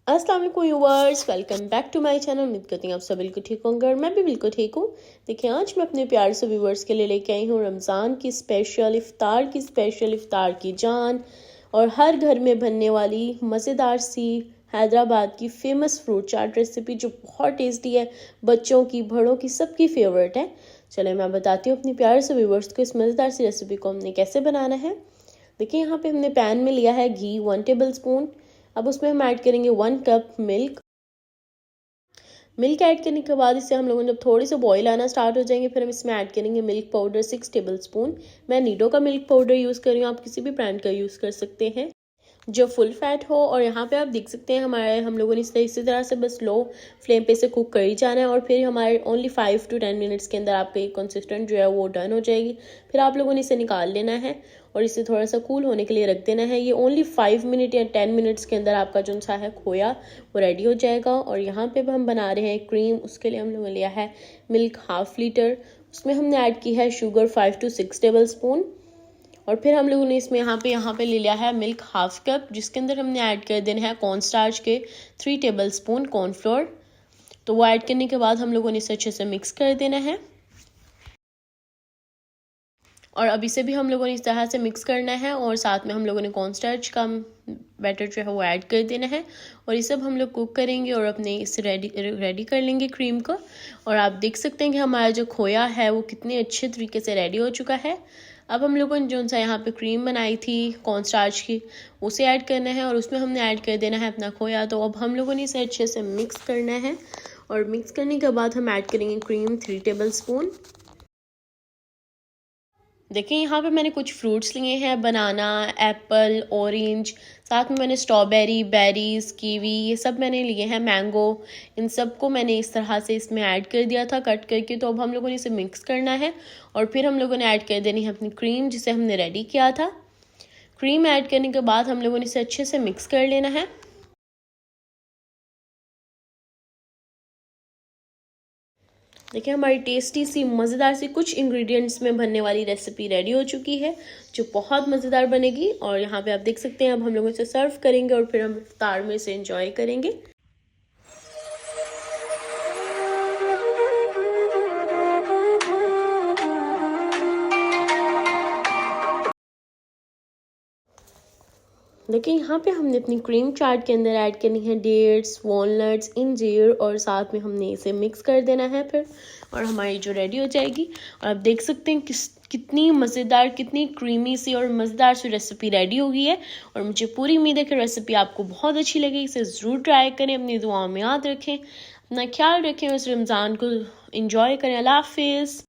अस्सलाम वालेकुम viewers, welcome back to my channel. उम्मीद करती हूँ आप सब बिल्कुल ठीक होंगे और मैं भी बिल्कुल ठीक हूँ। देखिए, आज मैं अपने प्यार से व्यूअर्स के लिए लेके आई हूँ रमज़ान की स्पेशल इफ़्तार की जान और हर घर में बनने वाली मज़ेदार सी हैदराबाद की फ़ेमस फ्रूट चाट रेसिपी, जो बहुत टेस्टी है, बच्चों की बड़ों की सबकी फेवरेट है। चले मैं बताती हूँ अपनी प्यार से व्यूअर्स को इस मज़ेदार सी रेसिपी को हमने कैसे बनाना है। देखिए, यहाँ पे हमने पैन में लिया है घी 1 टेबल स्पून। अब उसमें हम ऐड करेंगे 1 कप मिल्क ऐड करने के बाद इसे हम लोगों ने जब थोड़े से बॉईल आना स्टार्ट हो जाएंगे, फिर हम इसमें ऐड करेंगे मिल्क पाउडर 6 टेबल स्पून। मैं नीडो का मिल्क पाउडर यूज़ कर रही हूँ, आप किसी भी ब्रांड का यूज़ कर सकते हैं जो फुल फैट हो। और यहाँ पे आप देख सकते हैं हम लोगों ने इसी तरह से बस लो फ्लेम पे से कुक कर ही जाना है और फिर हमारे ओनली 5 to 10 मिनट्स के अंदर आपका ये कंसिस्टेंट जो है वो डन हो जाएगी। फिर आप लोगों ने इसे निकाल लेना है और इसे थोड़ा सा कूल होने के लिए रख देना है। ये ओनली 5 मिनट या 10 मिनट्स के अंदर आपका जो सा है खोया वो रेडी हो जाएगा। और यहाँ पे हम बना रहे हैं क्रीम, उसके लिए हम लोगों ने लिया है मिल्क 1/2 लीटर। उसमें हमने ऐड की है शुगर 5 to 6 टेबल स्पून। और फिर हम लोगों ने इसमें यहाँ पे ले लिया है मिल्क 1/2 कप, जिसके अंदर हमने ऐड कर देना है कॉर्न स्टार्च के 3 टेबल स्पून कॉर्नफ्लोर। तो वो ऐड करने के बाद हम लोगों ने इसे अच्छे से मिक्स कर देना है और अब इसे भी हम लोगों ने इस तरह से मिक्स करना है और साथ में हम लोगों ने कॉर्न स्टार्च का बैटर जो है वो ऐड कर देना है और ये सब हम लोग कुक करेंगे और अपने इसे रेडी कर लेंगे क्रीम को। और आप देख सकते हैं कि हमारा जो खोया है वो कितने अच्छे तरीके से रेडी हो चुका है। अब हम लोगों ने जो सा यहाँ पे क्रीम बनाई थी कॉर्न स्टार्च की, उसे ऐड करना है और उसमें हमने ऐड कर देना है अपना खोया। तो अब हम लोगों ने इसे अच्छे से मिक्स करना है और मिक्स करने के बाद हम ऐड करेंगे क्रीम 3 टेबल स्पून। देखिए, यहाँ पे मैंने कुछ फ्रूट्स लिए हैं, बनाना, एप्पल, ऑरेंज, साथ में मैंने स्ट्रॉबेरी, बेरीज, कीवी, ये सब मैंने लिए हैं, मैंगो। इन सब को मैंने इस तरह से इसमें ऐड कर दिया था कट करके। तो अब हम लोगों ने इसे मिक्स करना है और फिर हम लोगों ने ऐड कर देनी है अपनी क्रीम जिसे हमने रेडी किया था। क्रीम ऐड करने के बाद हम लोगों ने इसे अच्छे से मिक्स कर लेना है। देखिए, हमारी टेस्टी सी मज़ेदार सी कुछ इंग्रेडिएंट्स में बनने वाली रेसिपी रेडी हो चुकी है, जो बहुत मज़ेदार बनेगी। और यहाँ पे आप देख सकते हैं अब हम लोग इसे सर्व करेंगे और फिर हम इफ्तार में इसे एंजॉय करेंगे। देखिए, यहाँ पे हमने अपनी क्रीम चाट के अंदर ऐड करनी है डेट्स, वॉलनट्स, इंजीर और साथ में हमने इसे मिक्स कर देना है फिर, और हमारी जो रेडी हो जाएगी। और आप देख सकते हैं कितनी मज़ेदार, कितनी क्रीमी सी और मज़ेदार सी रेसिपी रेडी हो गई है। और मुझे पूरी उम्मीद है कि रेसिपी आपको बहुत अच्छी लगी। इसे ज़रूर ट्राई करें, अपनी दुआओं में याद रखें, अपना ख्याल रखें, उस रमज़ान को इंजॉय करें। अल्लाह हाफिज़।